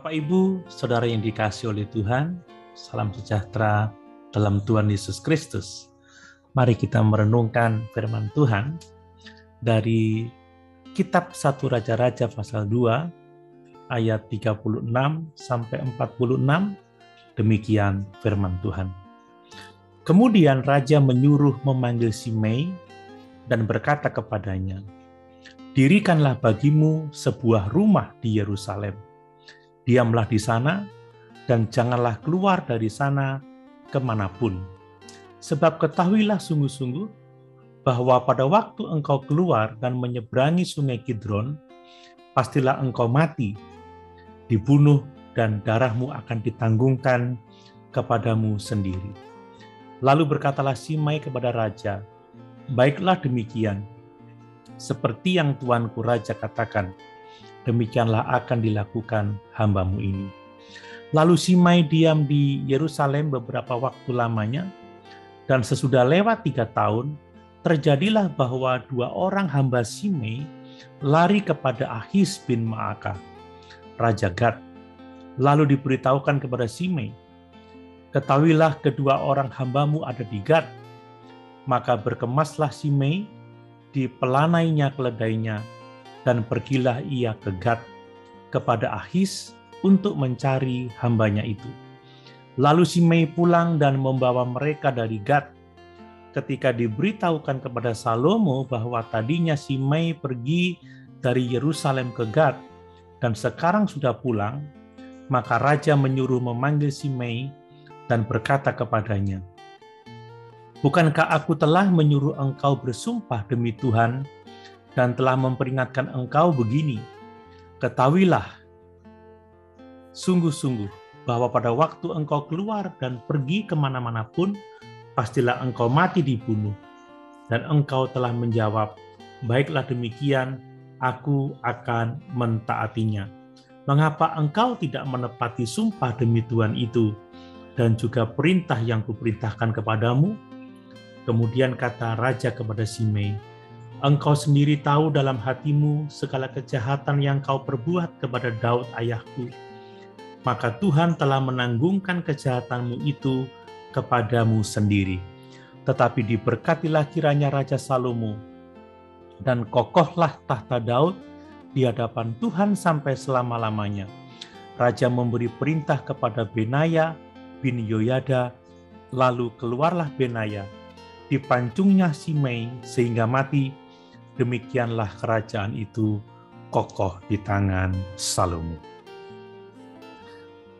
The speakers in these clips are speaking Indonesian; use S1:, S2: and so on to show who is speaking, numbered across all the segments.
S1: Bapak Ibu, Saudara yang dikasihi oleh Tuhan, salam sejahtera dalam Tuhan Yesus Kristus. Mari kita merenungkan firman Tuhan dari Kitab 1 Raja-Raja pasal 2 ayat 36 sampai 46. Demikian firman Tuhan. Kemudian raja menyuruh memanggil Simei dan berkata kepadanya, "Dirikanlah bagimu sebuah rumah di Yerusalem. Diamlah di sana, dan janganlah keluar dari sana kemanapun. Sebab ketahuilah sungguh-sungguh bahwa pada waktu engkau keluar dan menyeberangi sungai Kidron, pastilah engkau mati, dibunuh, dan darahmu akan ditanggungkan kepadamu sendiri." Lalu berkatalah Simei kepada raja, "Baiklah demikian, seperti yang tuanku raja katakan, demikianlah akan dilakukan hambamu ini." Lalu Simei diam di Yerusalem beberapa waktu lamanya, dan sesudah lewat 3 tahun, terjadilah bahwa 2 orang hamba Simei lari kepada Ahis bin Maakah, Raja Gad. Lalu diberitahukan kepada Simei, "Ketahuilah kedua orang hambamu ada di Gad." Maka berkemaslah Simei, dipelanainya keledainya, dan pergilah ia ke Gad kepada Ahis untuk mencari hambanya itu. Lalu Simei pulang dan membawa mereka dari Gad. Ketika diberitahukan kepada Salomo bahwa tadinya Simei pergi dari Yerusalem ke Gad dan sekarang sudah pulang, maka raja menyuruh memanggil Simei dan berkata kepadanya, "Bukankah aku telah menyuruh engkau bersumpah demi Tuhan dan telah memperingatkan engkau begini, ketahuilah sungguh-sungguh bahwa pada waktu engkau keluar dan pergi kemana-mana pun, pastilah engkau mati dibunuh." Dan engkau telah menjawab, "Baiklah demikian, aku akan mentaatinya." Mengapa engkau tidak menepati sumpah demi Tuhan itu dan juga perintah yang kuperintahkan kepadamu? Kemudian kata raja kepada Simei, "Engkau sendiri tahu dalam hatimu segala kejahatan yang kau perbuat kepada Daud ayahku. Maka Tuhan telah menanggungkan kejahatanmu itu kepadamu sendiri. Tetapi diberkatilah kiranya Raja Salomo, dan kokohlah tahta Daud di hadapan Tuhan sampai selama-lamanya." Raja memberi perintah kepada Benaya bin Yoyada, lalu keluarlah Benaya, dipancungnya Simei sehingga mati. Demikianlah kerajaan itu kokoh di tangan Salomo.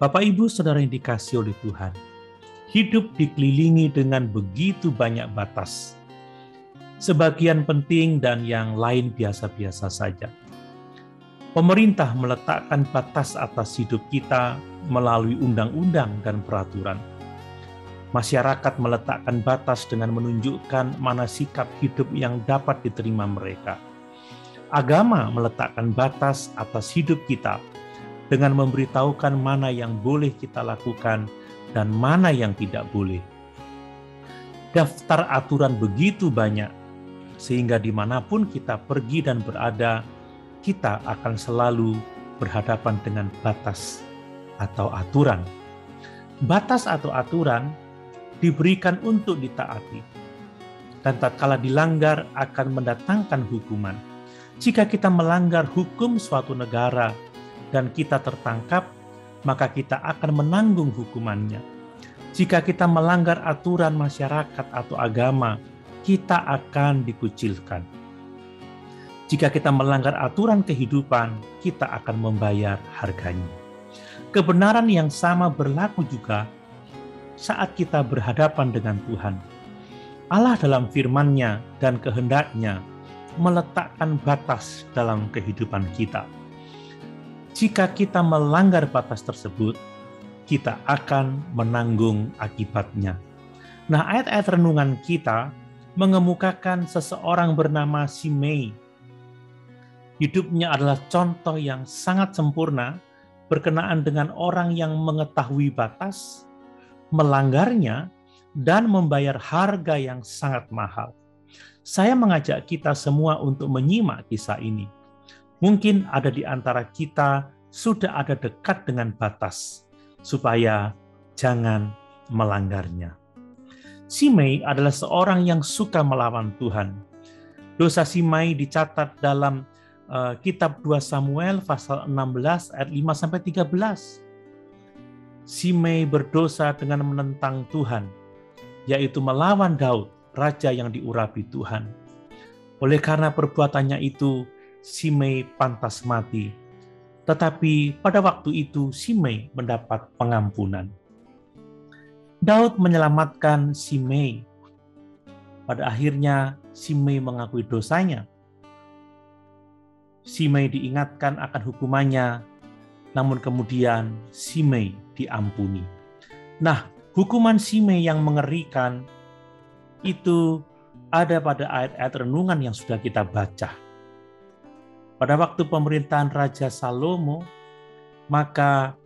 S1: Bapak Ibu Saudara yang dikasihi oleh Tuhan, hidup dikelilingi dengan begitu banyak batas. Sebagian penting dan yang lain biasa-biasa saja. Pemerintah meletakkan batas atas hidup kita melalui undang-undang dan peraturan. Masyarakat meletakkan batas dengan menunjukkan mana sikap hidup yang dapat diterima mereka. Agama meletakkan batas atas hidup kita dengan memberitahukan mana yang boleh kita lakukan dan mana yang tidak boleh. Daftar aturan begitu banyak, sehingga dimanapun kita pergi dan berada, kita akan selalu berhadapan dengan batas atau aturan. Batas atau aturan diberikan untuk ditaati, dan tatkala dilanggar akan mendatangkan hukuman. Jika kita melanggar hukum suatu negara dan kita tertangkap, maka kita akan menanggung hukumannya. Jika kita melanggar aturan masyarakat atau agama, kita akan dikucilkan. Jika kita melanggar aturan kehidupan, kita akan membayar harganya. Kebenaran yang sama berlaku juga saat kita berhadapan dengan Tuhan. Allah dalam firman-Nya dan kehendak-Nya meletakkan batas dalam kehidupan kita. Jika kita melanggar batas tersebut, kita akan menanggung akibatnya. Nah, ayat-ayat renungan kita mengemukakan seseorang bernama Simei. Hidupnya adalah contoh yang sangat sempurna berkenaan dengan orang yang mengetahui batas, melanggarnya, dan membayar harga yang sangat mahal. Saya mengajak kita semua untuk menyimak kisah ini. Mungkin ada di antara kita sudah ada dekat dengan batas, supaya jangan melanggarnya. Simei adalah seorang yang suka melawan Tuhan. Dosa Simei dicatat dalam kitab 2 Samuel pasal 16 ayat 5-13. Simei berdosa dengan menentang Tuhan, yaitu melawan Daud, raja yang diurapi Tuhan. Oleh karena perbuatannya itu, Simei pantas mati. Tetapi pada waktu itu Simei mendapat pengampunan. Daud menyelamatkan Simei. Pada akhirnya Simei mengakui dosanya. Simei diingatkan akan hukumannya, namun kemudian Simei diampuni. Nah, hukuman Simei yang mengerikan itu ada pada ayat-ayat renungan yang sudah kita baca. Pada waktu pemerintahan Raja Salomo, maka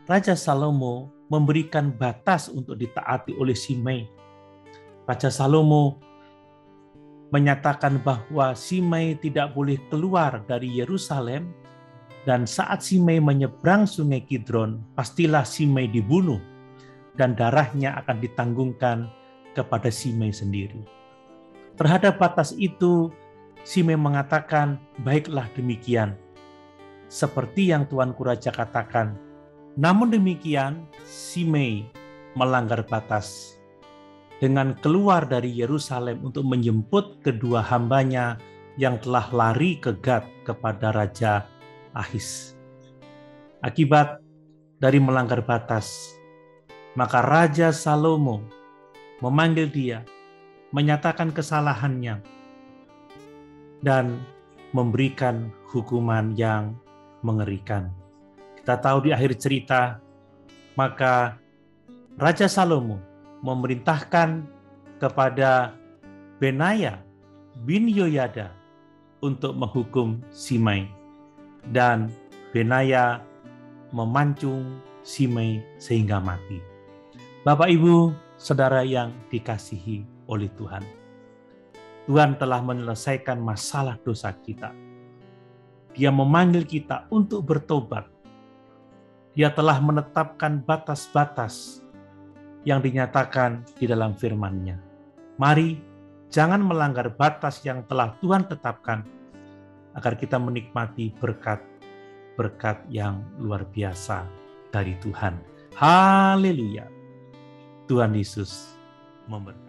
S1: Raja Salomo memberikan batas untuk ditaati oleh Simei. Raja Salomo menyatakan bahwa Simei tidak boleh keluar dari Yerusalem, dan saat Simei menyeberang sungai Kidron, pastilah Simei dibunuh, dan darahnya akan ditanggungkan kepada Simei sendiri. Terhadap batas itu, Simei mengatakan, baiklah demikian, seperti yang Tuanku Raja katakan. Namun demikian, Simei melanggar batas dengan keluar dari Yerusalem untuk menjemput kedua hambanya yang telah lari ke Gat kepada Raja Ahis. Akibat dari melanggar batas, maka Raja Salomo memanggil dia, menyatakan kesalahannya, dan memberikan hukuman yang mengerikan. Kita tahu di akhir cerita, maka Raja Salomo memerintahkan kepada Benaya bin Yoyada untuk menghukum Simei, dan Benaya memancung Simei sehingga mati. Bapak, Ibu, saudara yang dikasihi oleh Tuhan, Tuhan telah menyelesaikan masalah dosa kita. Dia memanggil kita untuk bertobat. Dia telah menetapkan batas-batas yang dinyatakan di dalam firman-Nya. Mari jangan melanggar batas yang telah Tuhan tetapkan, agar kita menikmati berkat-berkat yang luar biasa dari Tuhan. Haleluya. Tuhan Yesus memberkati.